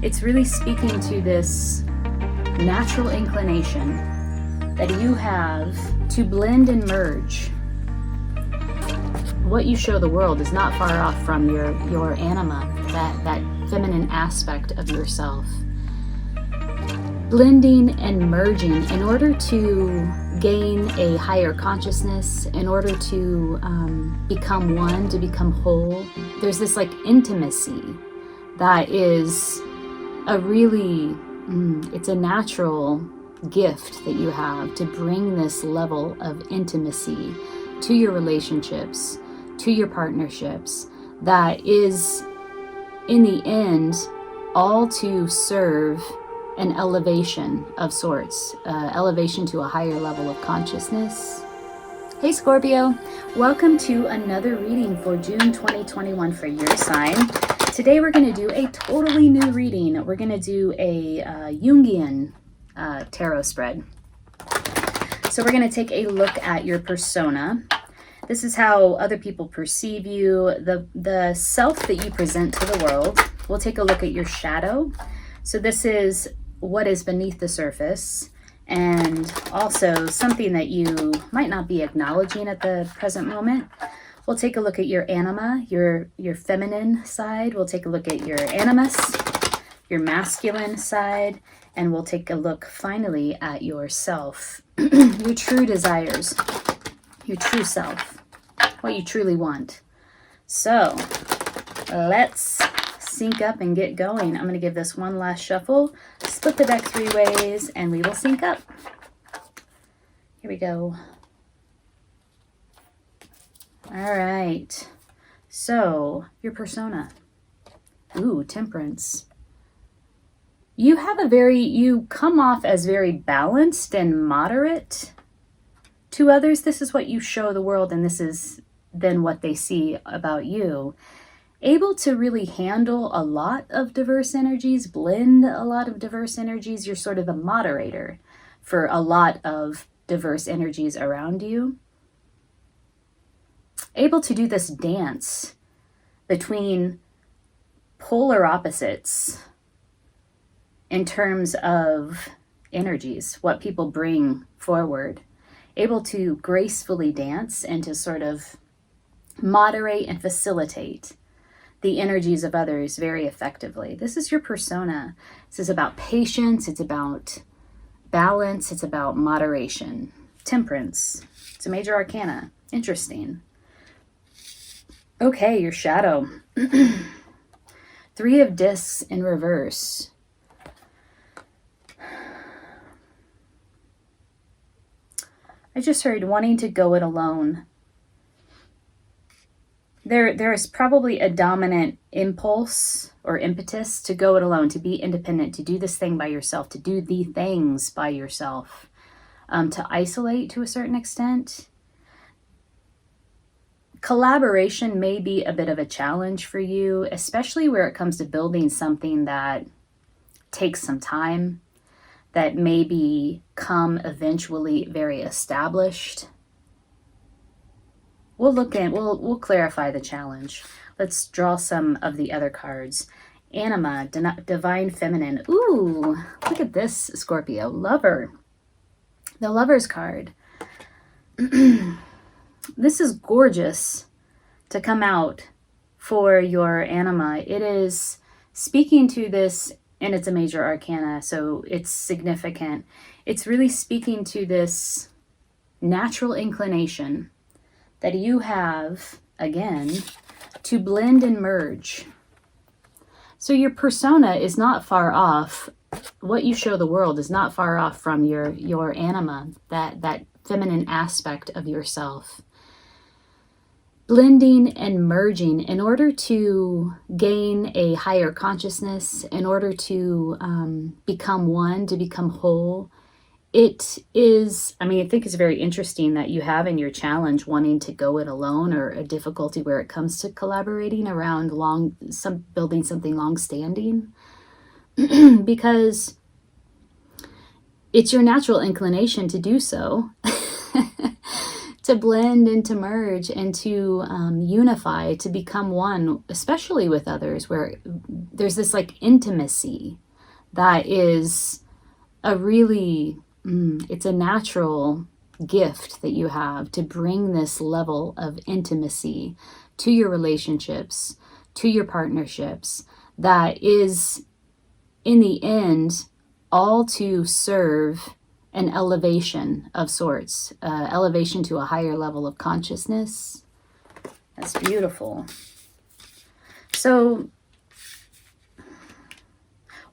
It's really speaking to this natural inclination that you have to blend and merge. What you show the world is not far off from your anima, that feminine aspect of yourself. Blending and merging in order to gain a higher consciousness, in order to become one, to become whole. There's this like intimacy that is a really, it's a natural gift that you have to bring this level of intimacy to your relationships, to your partnerships, that is in the end all to serve an elevation of sorts, elevation to a higher level of consciousness. Hey Scorpio, welcome to another reading for June 2021 for your sign. Today we're going to do a totally new reading. We're going to do a Jungian tarot spread. So we're going to take a look at your persona. This is how other people perceive you, the self that you present to the world. We'll take a look at your shadow. So this is what is beneath the surface, and also something that you might not be acknowledging at the present moment. We'll take a look at your anima, your feminine side. We'll take a look at your animus, your masculine side, and we'll take a look finally at yourself, your true desires, your true self, what you truly want. So let's sync up and get going. I'm going to give this one last shuffle, split the deck 3 ways, and we will sync up. Here we go. All right. So, your persona. Ooh, Temperance. You come off as very balanced and moderate to others. This is what you show the world, and this is then what they see about you. Able to really handle a lot of diverse energies, blend a lot of diverse energies. You're sort of a moderator for a lot of diverse energies around you. Able to do this dance between polar opposites in terms of energies, what people bring forward. Able to gracefully dance and to sort of moderate and facilitate the energies of others very effectively. This is your persona. This is about patience. It's about balance. It's about moderation. Temperance. It's a major arcana. Interesting. Okay, your shadow. 3 of discs in reverse. I just heard wanting to go it alone. There is probably a dominant impulse or impetus to go it alone, to be independent, to do this thing by yourself, to do the things by yourself, to isolate to a certain extent. Collaboration may be a bit of a challenge for you, especially where it comes to building something that takes some time, that may become eventually very established. We'll clarify the challenge. Let's draw some of the other cards. Anima, divine feminine. Ooh, look at this, Scorpio. Lover. The Lover's card. This is gorgeous to come out for your anima. It is speaking to this, and it's a major arcana, so it's significant. It's really speaking to this natural inclination that you have, again, to blend and merge. So your persona is not far off. What you show the world is not far off from your anima, that feminine aspect of yourself. Blending and merging in order to gain a higher consciousness, in order to become one, to become whole. It is, I think it's very interesting that you have in your challenge wanting to go it alone, or a difficulty where it comes to collaborating around building something long-standing, because it's your natural inclination to do so, to blend and to merge and to unify, to become one, especially with others, where there's this like intimacy that is a really, it's a natural gift that you have to bring this level of intimacy to your relationships, to your partnerships, that is in the end all to serve an elevation of sorts, elevation to a higher level of consciousness. That's beautiful. So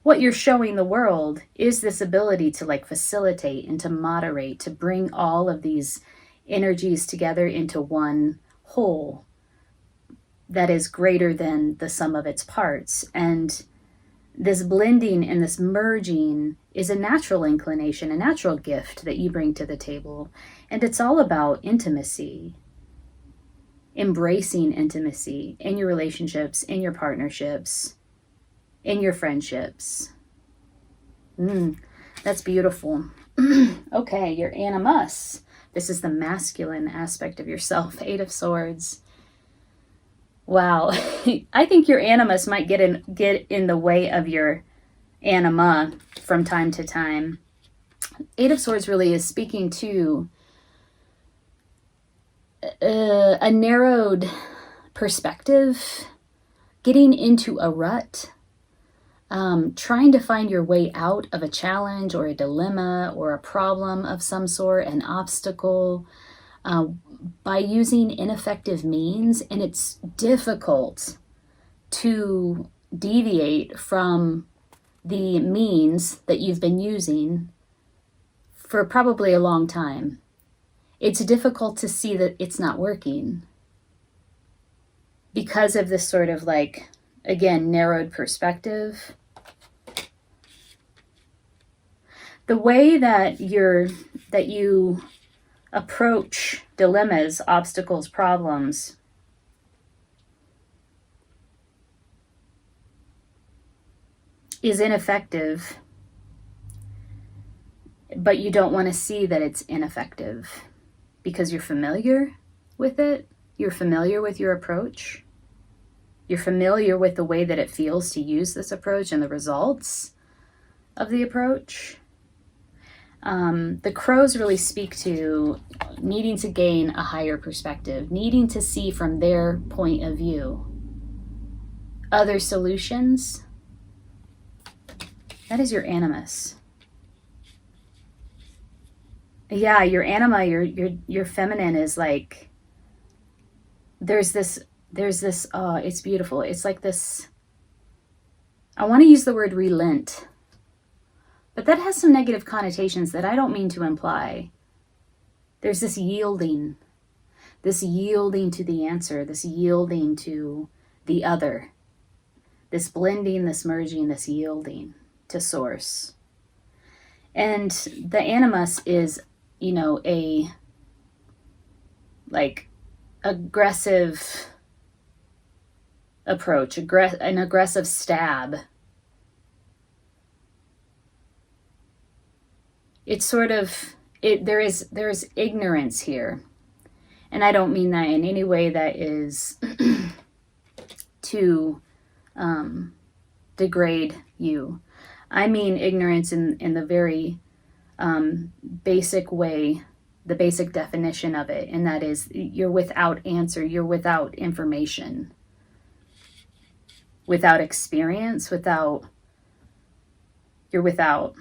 what you're showing the world is this ability to like facilitate and to moderate, to bring all of these energies together into one whole that is greater than the sum of its parts. And this blending and this merging is a natural inclination, a natural gift that you bring to the table. And it's all about intimacy, embracing intimacy in your relationships, in your partnerships, in your friendships. That's beautiful. Okay, your animus. This is the masculine aspect of yourself, 8 of Swords. Wow. I think your animus might get in the way of your anima from time to time. 8 of Swords really is speaking to a narrowed perspective, getting into a rut, trying to find your way out of a challenge or a dilemma or a problem of some sort, an obstacle, by using ineffective means. And it's difficult to deviate from the means that you've been using for probably a long time. It's difficult to see that it's not working because of this sort of like, again, narrowed perspective. The way that you approach dilemmas, obstacles, problems is ineffective, but you don't want to see that it's ineffective because you're familiar with it. You're familiar with your approach. You're familiar with the way that it feels to use this approach and the results of the approach. The crows really speak to needing to gain a higher perspective, needing to see from their point of view other solutions. That is your animus. Yeah, your anima, your feminine is like, there's this, oh, it's beautiful. It's like this, I want to use the word relent, but that has some negative connotations that I don't mean to imply. There's this yielding to the answer, this yielding to the other, this blending, this merging, this yielding to source. And the animus is, a like aggressive approach, an aggressive stab. It's sort of, there's ignorance here. And I don't mean that in any way that is to degrade you. I mean ignorance in the very basic way, the basic definition of it. And that is, you're without answer, you're without information, without experience, you're without.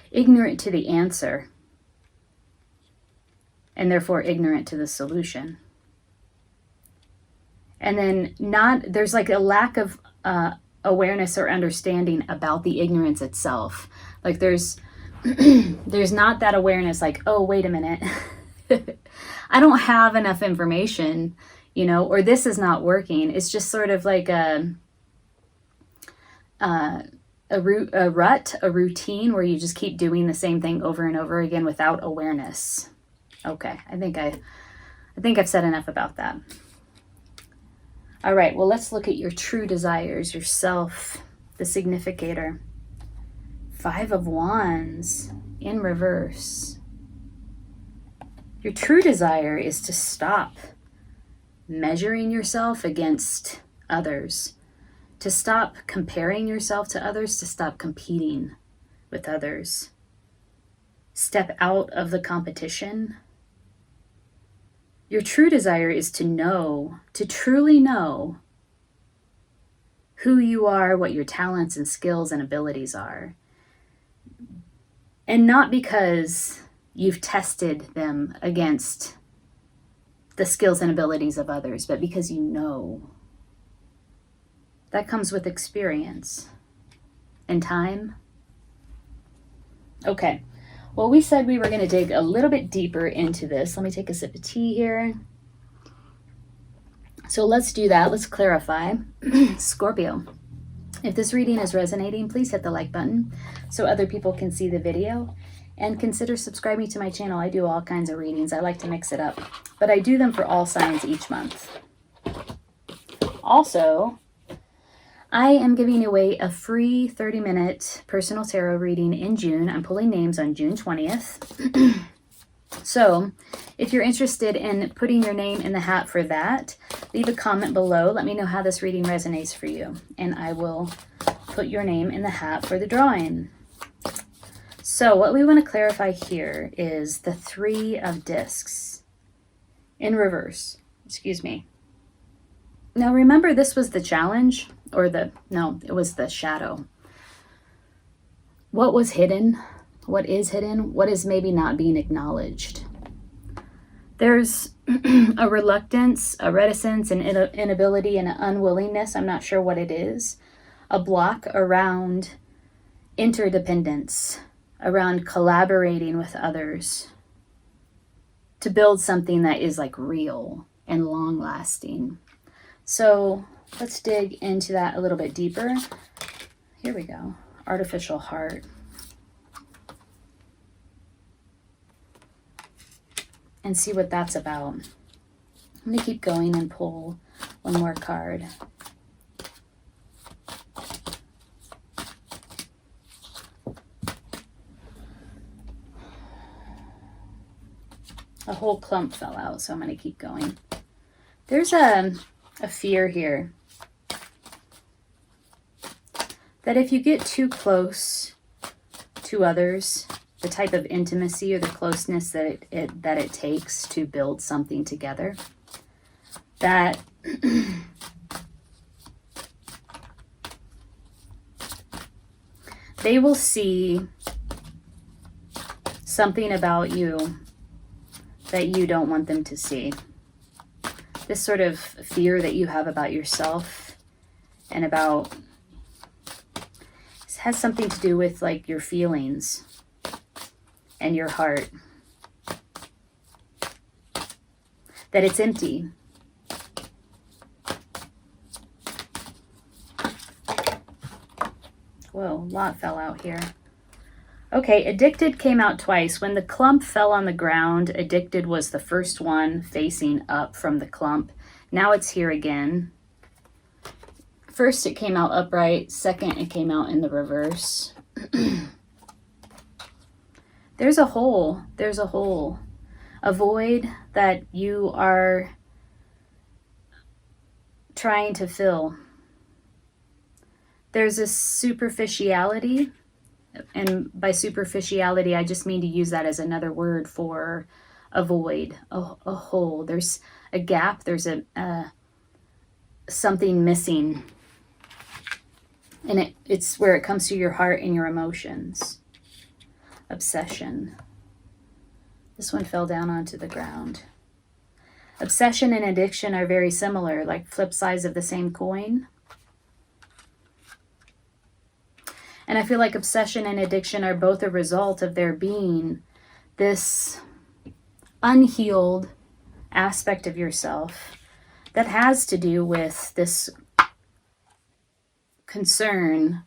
Ignorant to the answer, and therefore ignorant to the solution. And then there's like a lack of awareness or understanding about the ignorance itself. Like there's not that awareness like, oh, wait a minute, I don't have enough information, or this is not working. It's just sort of like a rut, a routine where you just keep doing the same thing over and over again without awareness. Okay, I think I've said enough about that. All right, well, let's look at your true desires, yourself, the significator. 5 of Wands in reverse. Your true desire is to stop measuring yourself against others, to stop comparing yourself to others, to stop competing with others. Step out of the competition. Your true desire is to know, to truly know who you are, what your talents and skills and abilities are. And not because you've tested them against the skills and abilities of others, but because you know. That comes with experience and time. Okay, well, we said we were going to dig a little bit deeper into this. Let me take a sip of tea here. So let's do that. Let's clarify. Scorpio, if this reading is resonating, please hit the like button so other people can see the video. And consider subscribing to my channel. I do all kinds of readings. I like to mix it up. But I do them for all signs each month. Also, I am giving away a free 30-minute personal tarot reading in June. I'm pulling names on June 20th. So, if you're interested in putting your name in the hat for that, leave a comment below. Let me know how this reading resonates for you. And I will put your name in the hat for the drawing. So what we want to clarify here is the 3 of discs in reverse. Excuse me. Now remember, this was the challenge, or it was the shadow. What was hidden? What is hidden? What is maybe not being acknowledged? There's a reluctance, a reticence, an inability, and an unwillingness. I'm not sure what it is. A block around interdependence, around collaborating with others to build something that is like real and long lasting. So let's dig into that a little bit deeper. Here we go. Artificial heart. And see what that's about. I'm going to keep going and pull one more card. A whole clump fell out, so I'm going to keep going. There's a fear here that if you get too close to others, the type of intimacy or the closeness that it takes to build something together, that they will see something about you that you don't want them to see. This sort of fear that you have about yourself and about, this has something to do with like your feelings and your heart. That it's empty. Whoa, a lot fell out here. Okay, addicted came out twice. When the clump fell on the ground, addicted was the first one facing up from the clump. Now it's here again. First it came out upright. Second it came out in the reverse. There's a hole. There's a hole. A void that you are trying to fill. There's a superficiality. And by superficiality, I just mean to use that as another word for a void, a hole. There's a gap. There's something missing. And it's where it comes to your heart and your emotions. Obsession. This one fell down onto the ground. Obsession and addiction are very similar, like flip sides of the same coin. And I feel like obsession and addiction are both a result of there being this unhealed aspect of yourself that has to do with this concern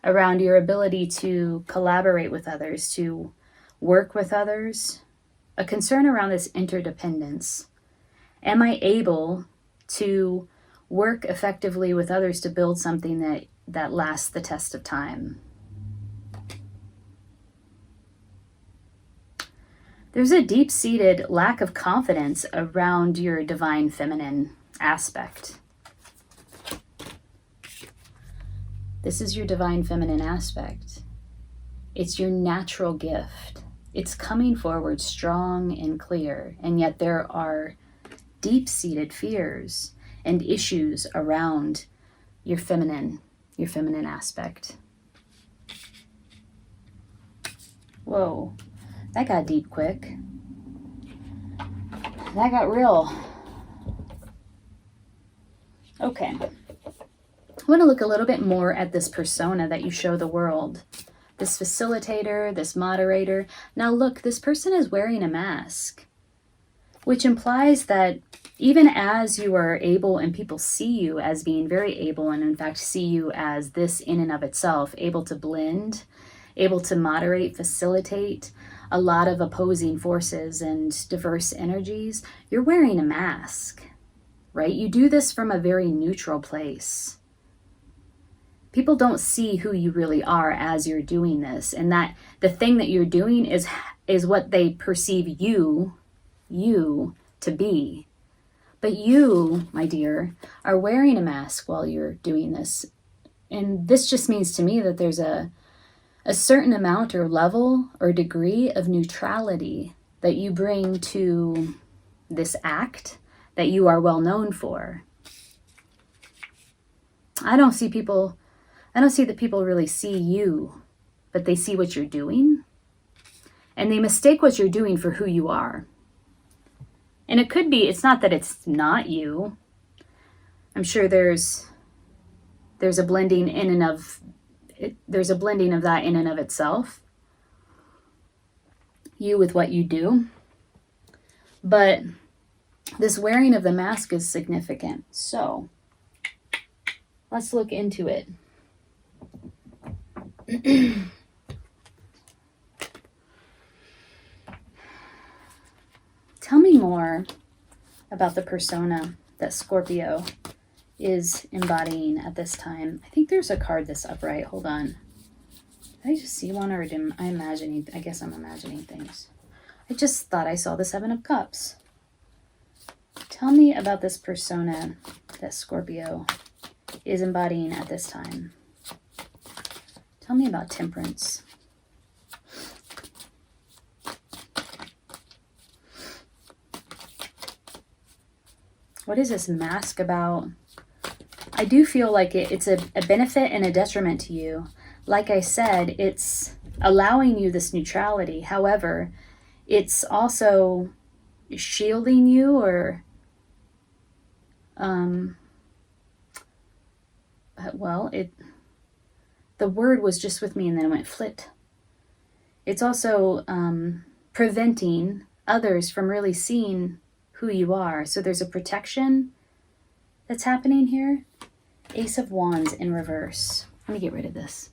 around your ability to collaborate with others, to work with others, a concern around this interdependence. Am I able to work effectively with others to build something that that lasts the test of time. There's a deep-seated lack of confidence around your divine feminine aspect. This is your divine feminine aspect. It's your natural gift. It's coming forward strong and clear, and yet there are deep-seated fears and issues around your feminine aspect. Whoa, that got deep quick. That got real. Okay. I want to look a little bit more at this persona that you show the world. This facilitator, this moderator. Now look, this person is wearing a mask, which implies that even as you are able and people see you as being very able, and in fact see you as this in and of itself, able to blend, able to moderate, facilitate a lot of opposing forces and diverse energies, you're wearing a mask, right? You do this from a very neutral place. People don't see who you really are as you're doing this, and that the thing that you're doing is what they perceive you to be. But you, my dear, are wearing a mask while you're doing this. And this just means to me that there's a certain amount or level or degree of neutrality that you bring to this act that you are well known for. I don't see that people really see you, but they see what you're doing, and they mistake what you're doing for who you are. And it could be, it's not that it's not you. I'm sure there's a blending in and of there's a blending of that in and of itself. You with what you do. But this wearing of the mask is significant. So let's look into it. Tell me more about the persona that Scorpio is embodying at this time. I think there's a card that's upright. Hold on. Did I just see one, or am I imagining? I guess I'm imagining things. I just thought I saw the Seven of Cups. Tell me about this persona that Scorpio is embodying at this time. Tell me about temperance. What is this mask about? I do feel like it's a benefit and a detriment to you. Like I said, it's allowing you this neutrality. However, it's also shielding you, or the word was just with me and then it went flit. It's also preventing others from really seeing who you are. So there's a protection that's happening here. Ace of Wands in reverse. Let me get rid of this.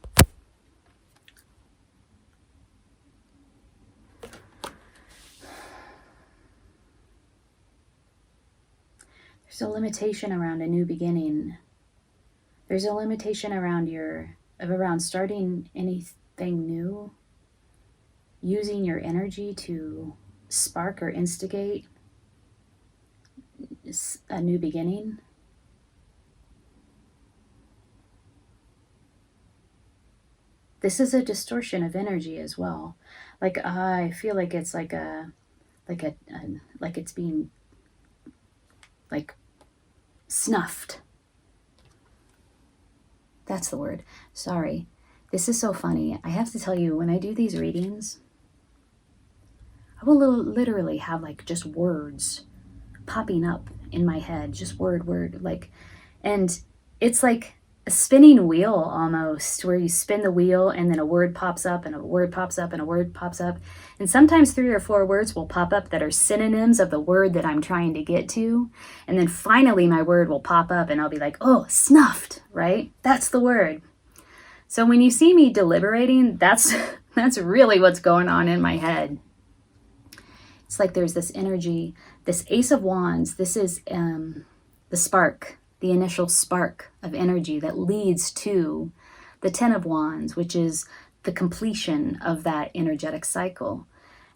There's a limitation around a new beginning. There's a limitation around around starting anything new, using your energy to spark or instigate a new beginning. This is a distortion of energy as well. Like I feel like it's like it's being like snuffed. That's the word. Sorry. This is so funny. I have to tell you, when I do these readings, I will literally have like just words popping up in my head, just word, like, and it's like a spinning wheel almost, where you spin the wheel and then a word pops up and a word pops up and a word pops up. And sometimes 3 or 4 words will pop up that are synonyms of the word that I'm trying to get to. And then finally my word will pop up and I'll be like, oh, snuffed, right? That's the word. So when you see me deliberating, that's really what's going on in my head. It's like there's this energy, this Ace of Wands. This is the spark the initial spark of energy that leads to the Ten of Wands, which is the completion of that energetic cycle.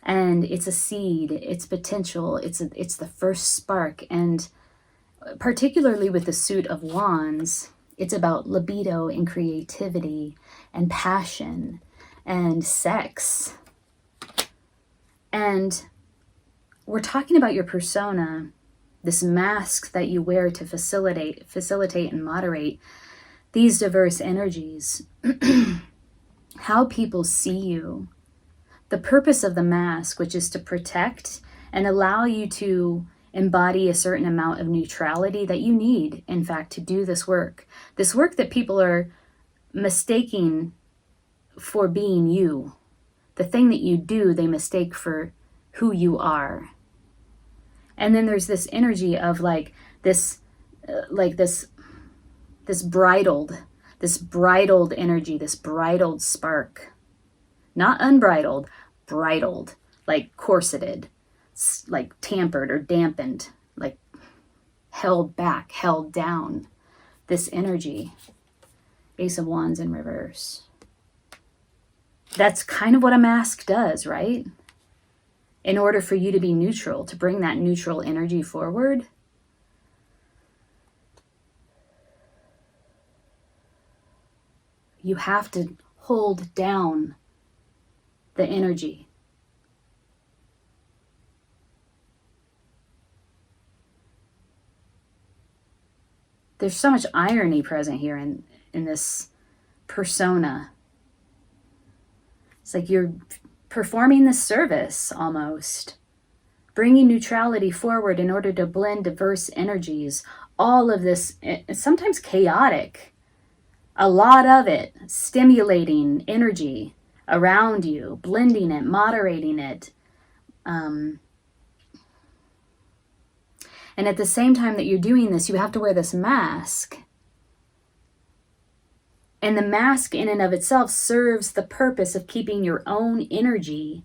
And it's a seed, it's potential, it's the first spark. And particularly with the suit of Wands, it's about libido and creativity and passion and sex. And we're talking about your persona, this mask that you wear to facilitate and moderate these diverse energies. How people see you. The purpose of the mask, which is to protect and allow you to embody a certain amount of neutrality that you need, in fact, to do this work. This work that people are mistaking for being you. The thing that you do, they mistake for who you are. And then there's this energy of this bridled energy, this bridled spark. Not unbridled, bridled, like corseted, like tampered or dampened, like held back, held down. This energy. Ace of Wands in reverse. That's kind of what a mask does, right? In order for you to be neutral, to bring that neutral energy forward, you have to hold down the energy. There's so much irony present here in this persona. It's like you're performing this service almost, bringing neutrality forward in order to blend diverse energies. All of this, sometimes chaotic, a lot of it, stimulating energy around you, blending it, moderating it. And at the same time that you're doing this, you have to wear this mask. And the mask in and of itself serves the purpose of keeping your own energy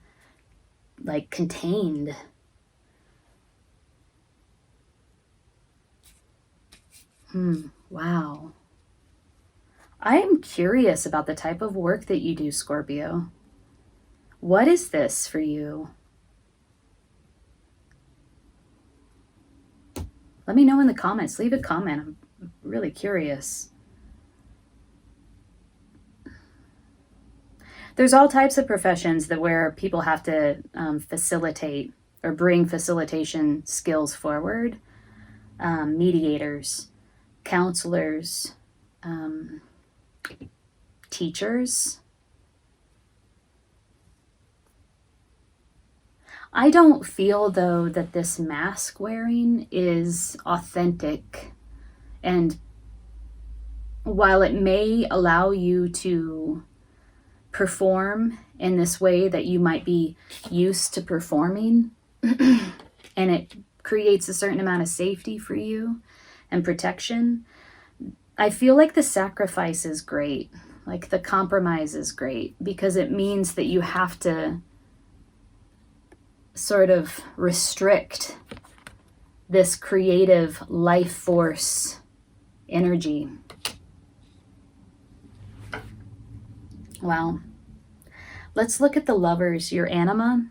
like contained. Wow. I am curious about the type of work that you do, Scorpio. What is this for you? Let me know in the comments. Leave a comment. I'm really curious. There's all types of professions where people have to facilitate or bring facilitation skills forward. Mediators, counselors, teachers. I don't feel, though, that this mask wearing is authentic. And while it may allow you to perform in this way that you might be used to performing, and it creates a certain amount of safety for you and protection, I feel like the sacrifice is great. Like the compromise is great because it means that you have to sort of restrict this creative life force energy. Wow. Let's look at the Lovers, your anima,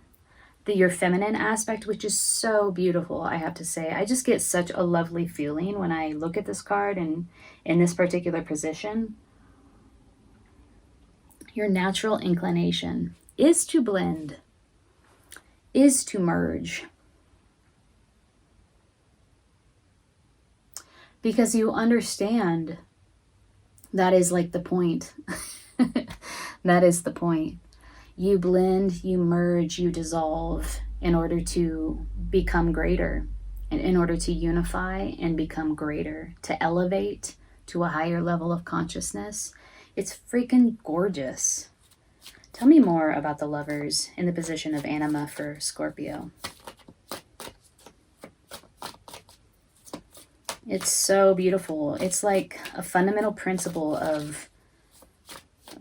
your feminine aspect, which is so beautiful, I have to say. I just get such a lovely feeling when I look at this card and in this particular position. Your natural inclination is to blend, is to merge. Because you understand that is like the point. That is the point. You blend, you merge, you dissolve in order to become greater, and in order to unify and become greater, to elevate to a higher level of consciousness. It's freaking gorgeous. Tell me more about the Lovers in the position of anima for Scorpio. It's so beautiful. It's like a fundamental principle of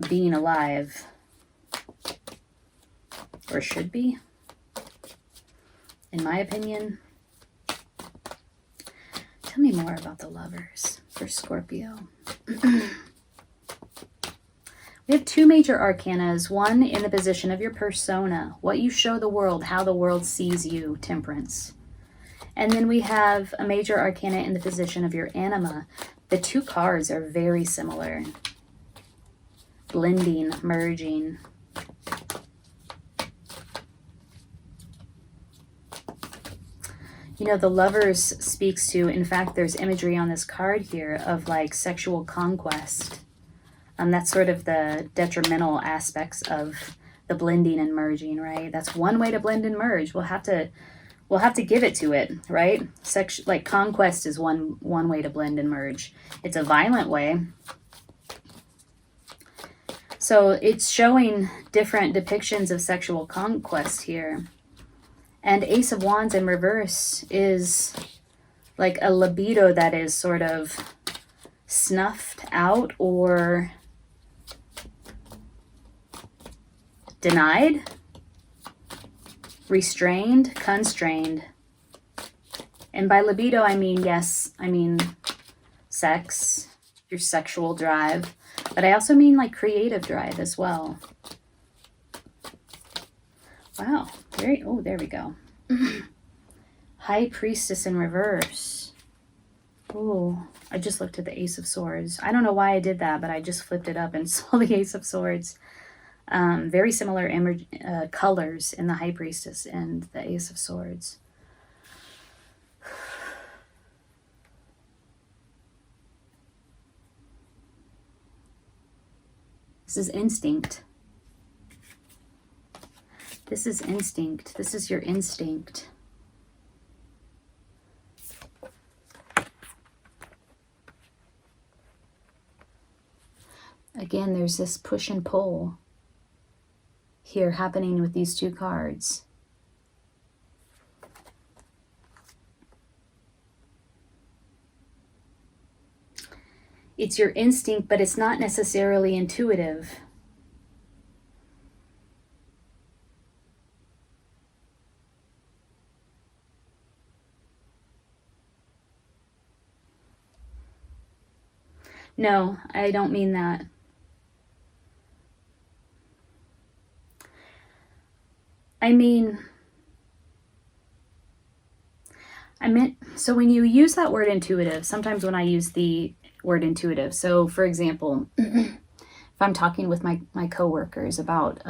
being alive, or should be, in my opinion. Tell me more about the Lovers for Scorpio. We have 2 major arcanas, one in the position of your persona, what you show the world, how the world sees you, Temperance. And then we have a major arcana in the position of your anima. The 2 cards are very similar. Blending, merging. You know, the Lovers speaks to, in fact, there's imagery on this card here of like sexual conquest. That's sort of the detrimental aspects of the blending and merging, right? That's one way to blend and merge. We'll have to give it to it, right? Like conquest is one way to blend and merge. It's a violent way. So it's showing different depictions of sexual conquest here. And Ace of Wands in reverse is like a libido that is sort of snuffed out or denied, restrained, constrained. And by libido, I mean, yes, I mean sex, your sexual drive, but I also mean like creative drive as well. Wow, there we go. High Priestess in reverse. Oh, I just looked at the Ace of Swords. I don't know why I did that, but I just flipped it up and saw the Ace of Swords. Very similar colors in the High Priestess and the Ace of Swords. This is instinct. This is instinct. This is your instinct. Again, there's this push and pull here happening with these 2 cards. It's your instinct, but it's not necessarily intuitive. No, I don't mean that. I meant, so when you use that word intuitive, sometimes when I use the word intuitive, so for example, if I'm talking with my coworkers about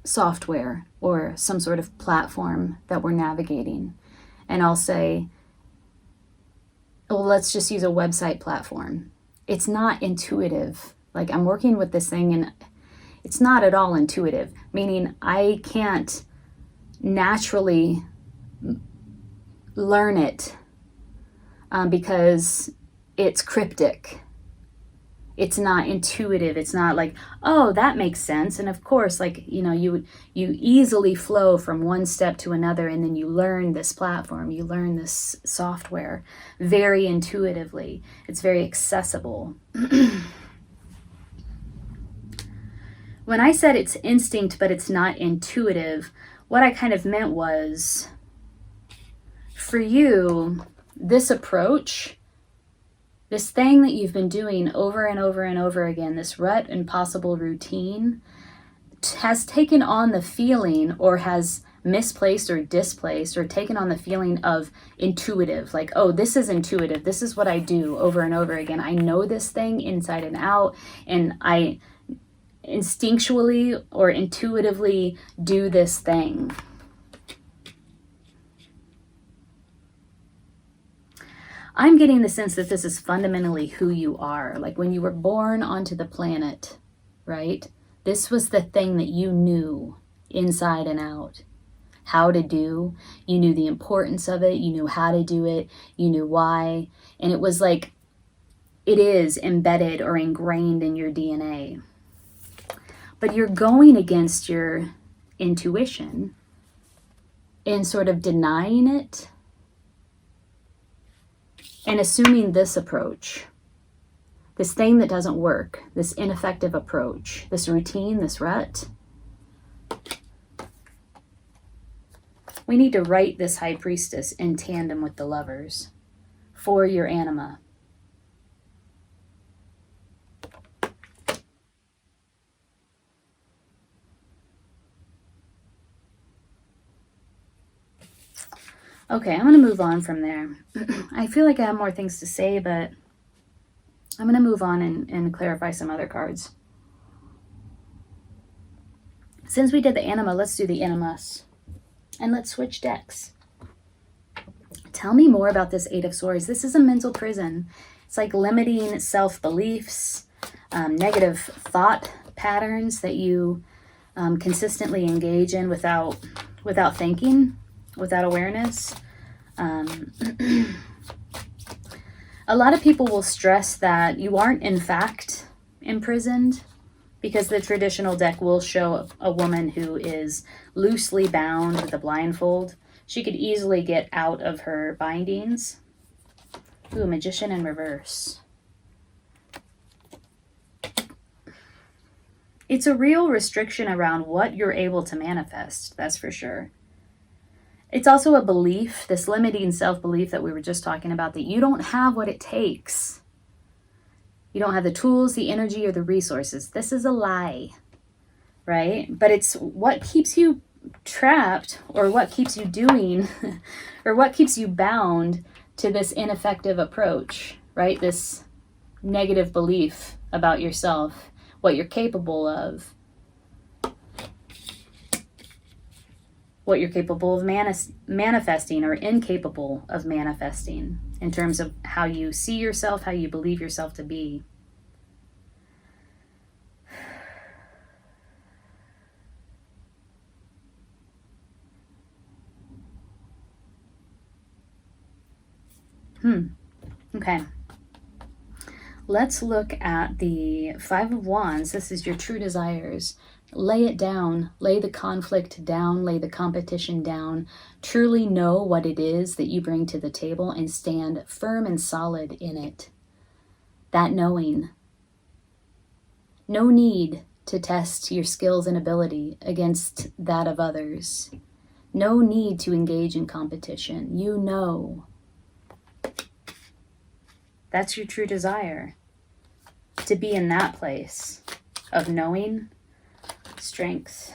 software or some sort of platform that we're navigating, and I'll say, well, let's just use a website platform. It's not intuitive. Like I'm working with this thing and it's not at all intuitive, meaning I can't naturally learn it because it's cryptic. It's not intuitive. It's not like, oh, that makes sense. And of course, like, you know, you easily flow from one step to another, and then you learn this platform, you learn this software very intuitively. It's very accessible. When I said it's instinct, but it's not intuitive, what I kind of meant was, for you, this approach, this thing that you've been doing over and over and over again, this rut and possible routine, has taken on the feeling, or has misplaced or displaced or taken on the feeling of intuitive. Like, oh, this is intuitive. This is what I do over and over again. I know this thing inside and out, and I instinctually or intuitively do this thing. I'm getting the sense that this is fundamentally who you are. Like when you were born onto the planet, right? This was the thing that you knew inside and out how to do. You knew the importance of it. You knew how to do it. You knew why. And it was like, it is embedded or ingrained in your DNA. But you're going against your intuition and sort of denying it and assuming this approach, this thing that doesn't work, this ineffective approach, this routine, this rut. We need to write this High Priestess in tandem with the Lovers for your anima. Okay, I'm going to move on from there. I feel like I have more things to say, but I'm going to move on and clarify some other cards. Since we did the anima, let's do the animus. And let's switch decks. Tell me more about this Eight of Swords. This is a mental prison. It's like limiting self-beliefs, negative thought patterns that you consistently engage in without thinking, without awareness. A lot of people will stress that you aren't in fact imprisoned, because the traditional deck will show a woman who is loosely bound with a blindfold. She could easily get out of her bindings. Ooh, Magician in reverse. It's a real restriction around what you're able to manifest, that's for sure. It's also a belief, this limiting self-belief that we were just talking about, that you don't have what it takes. You don't have the tools, the energy, or the resources. This is a lie, right? But it's what keeps you trapped, or what keeps you doing, or what keeps you bound to this ineffective approach, right? This negative belief about yourself, what you're capable of, what you're capable of manifesting or incapable of manifesting in terms of how you see yourself, how you believe yourself to be. Okay. Let's look at the Five of Wands. This is your true desires. Lay it down. Lay the conflict down. Lay the competition down. Truly know what it is that you bring to the table and stand firm and solid in it. That knowing. No need to test your skills and ability against that of others. No need to engage in competition. You know. That's your true desire. To be in that place of knowing, strength.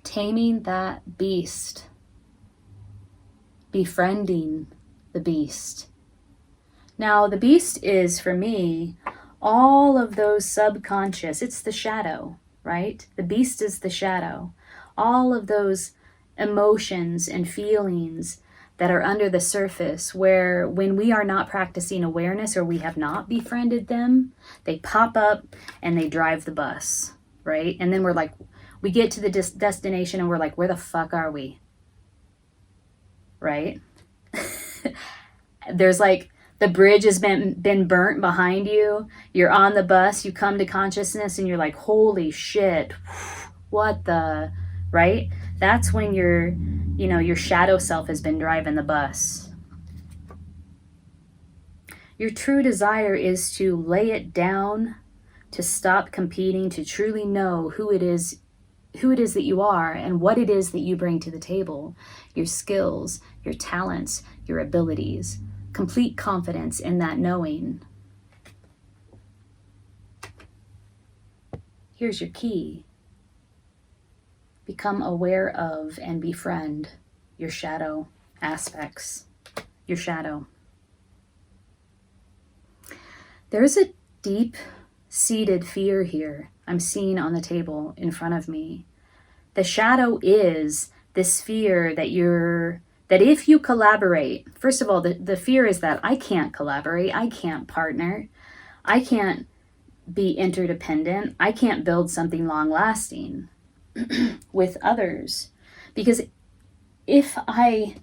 Taming that beast. Befriending the beast. Now, the beast is, for me, all of those subconscious. It's the shadow, right? The beast is the shadow. All of those emotions and feelings that are under the surface, where when we are not practicing awareness or we have not befriended them, they pop up and they drive the bus, right? And then we're like, we get to the destination and we're like, where the fuck are we? Right? There's like, the bridge has been burnt behind you. You're on the bus, you come to consciousness and you're like, holy shit, what the, right? That's when your shadow self has been driving the bus. Your true desire is to lay it down, to stop competing, to truly know who it is that you are and what it is that you bring to the table. Your skills, your talents, your abilities. Complete confidence in that knowing. Here's your key. Become aware of and befriend your shadow aspects, your shadow. There's a deep-seated fear here I'm seeing on the table in front of me. The shadow is this fear that if you collaborate, first of all, the fear is that I can't collaborate, I can't partner, I can't be interdependent, I can't build something long-lasting with others, because if I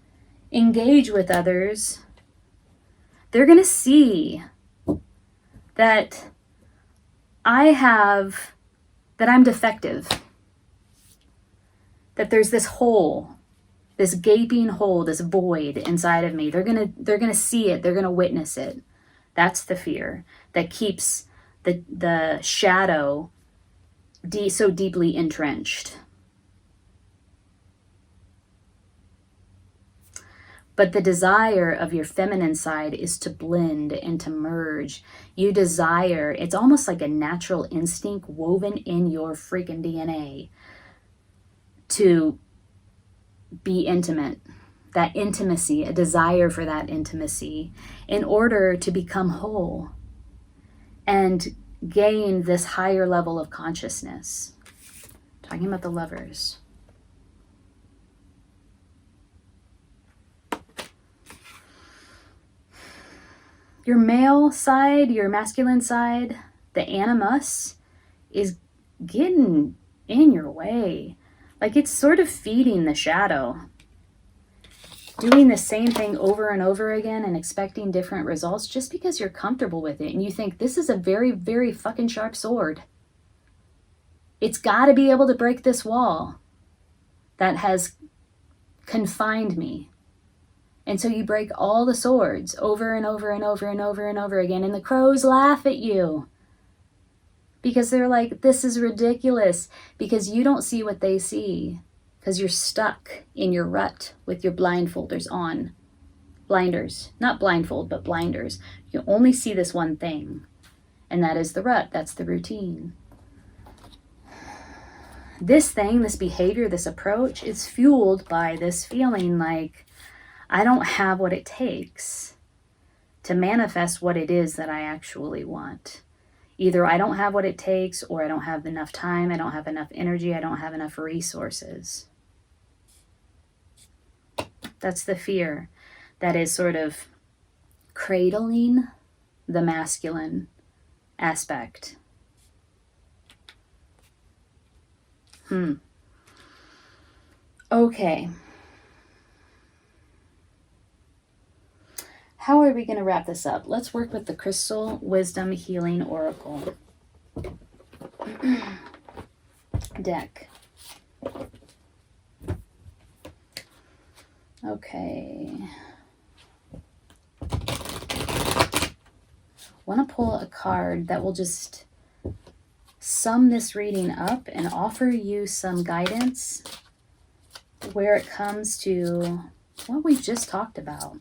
engage with others, they're going to see that I'm defective, that there's this hole, this gaping hole, this void inside of me. They're going to see it, they're going to witness it. That's the fear that keeps the shadow so deeply entrenched. But the desire of your feminine side is to blend and to merge. You desire, it's almost like a natural instinct woven in your freaking DNA to be intimate. That intimacy, a desire for that intimacy in order to become whole and gain this higher level of consciousness. Talking about the Lovers. Your male side, your masculine side, the animus is getting in your way. Like it's sort of feeding the shadow. Doing the same thing over and over again and expecting different results just because you're comfortable with it. And you think, this is a very, very fucking sharp sword. It's got to be able to break this wall that has confined me. And so you break all the swords over and over and over and over and over again. And the crows laugh at you. Because they're like, this is ridiculous. Because you don't see what they see. Because you're stuck in your rut with your blindfolders on. Blinders. Not blindfold, but blinders. You only see this one thing. And that is the rut. That's the routine. This thing, this behavior, this approach is fueled by this feeling like, I don't have what it takes to manifest what it is that I actually want. Either I don't have what it takes, or I don't have enough time, I don't have enough energy, I don't have enough resources. That's the fear that is sort of cradling the masculine aspect. Okay. How are we going to wrap this up? Let's work with the Crystal Wisdom Healing Oracle deck. Okay. I want to pull a card that will just sum this reading up and offer you some guidance where it comes to what we've just talked about.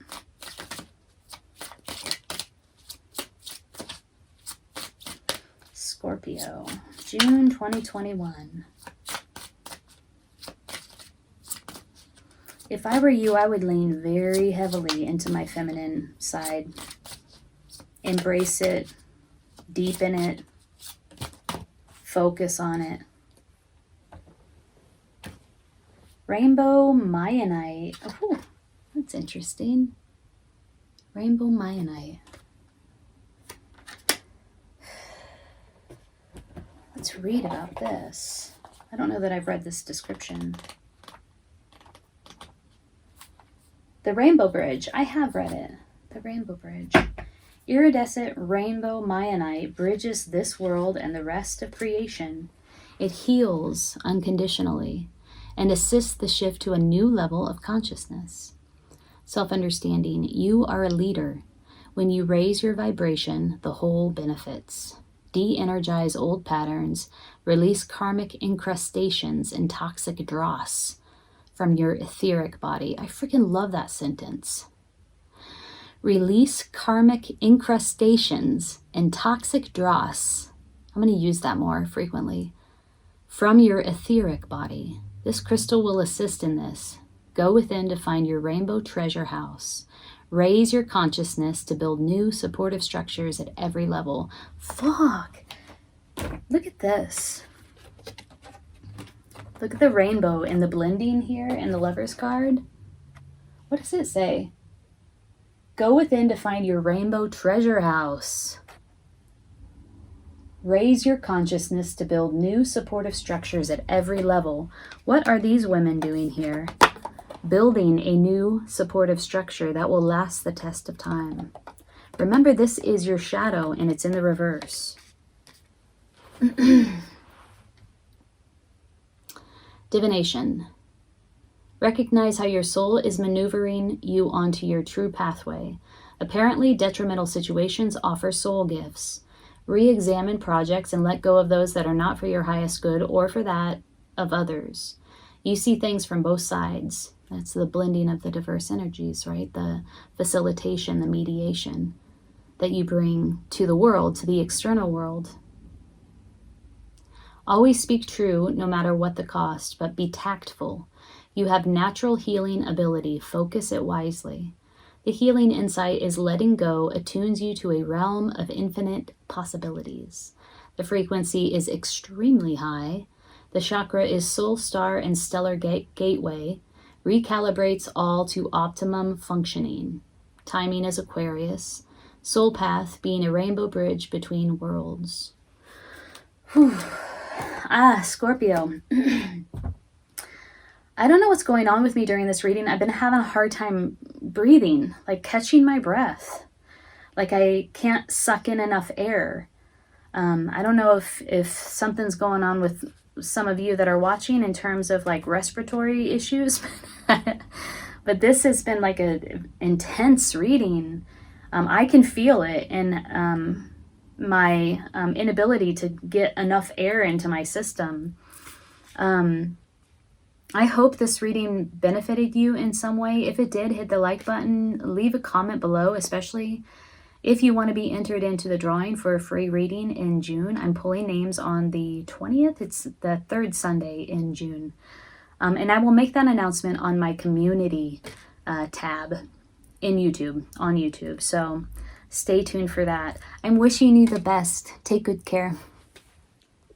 Scorpio, June 2021. If I were you, I would lean very heavily into my feminine side. Embrace it, deepen it, focus on it. Rainbow Minetti. Oh, that's interesting. Rainbow Minetti. Let's read about this. I don't know that I've read this description. The Rainbow Bridge. I have read it. The Rainbow Bridge. Iridescent rainbow Minetti bridges this world and the rest of creation. It heals unconditionally and assists the shift to a new level of consciousness. Self-understanding. You are a leader. When you raise your vibration, the whole benefits. De-energize old patterns, release karmic incrustations and toxic dross from your etheric body. I freaking love that sentence. Release karmic incrustations and toxic dross. I'm going to use that more frequently. From your etheric body. This crystal will assist in this. Go within to find your rainbow treasure house. Raise your consciousness to build new supportive structures at every level. Fuck. Look at this. Look at the rainbow and the blending here in the Lover's card. What does it say? Go within to find your rainbow treasure house. Raise your consciousness to build new supportive structures at every level. What are these women doing here? Building a new supportive structure that will last the test of time. Remember, this is your shadow and it's in the reverse. Divination. Recognize how your soul is maneuvering you onto your true pathway. Apparently detrimental situations offer soul gifts. Re-examine projects and let go of those that are not for your highest good or for that of others. You see things from both sides. That's the blending of the diverse energies, right? The facilitation, the mediation that you bring to the world, to the external world. Always speak true, no matter what the cost, but be tactful. You have natural healing ability. Focus it wisely. The healing insight is letting go attunes you to a realm of infinite possibilities. The frequency is extremely high. The chakra is soul star and stellar gateway. Recalibrates all to optimum functioning. Timing is Aquarius. Soul path being a rainbow bridge between worlds. Whew. Scorpio. I don't know what's going on with me during this reading. I've been having a hard time breathing, like catching my breath. Like I can't suck in enough air. I don't know if something's going on with some of you that are watching in terms of like respiratory issues. But this has been like an intense reading. I can feel it in my inability to get enough air into my system. I hope this reading benefited you in some way. If it did, hit the like button, leave a comment below, especially if you want to be entered into the drawing for a free reading in June. I'm pulling names on the 20th. It's the third Sunday in June. And I will make that announcement on my community tab on YouTube. So stay tuned for that. I'm wishing you the best. Take good care.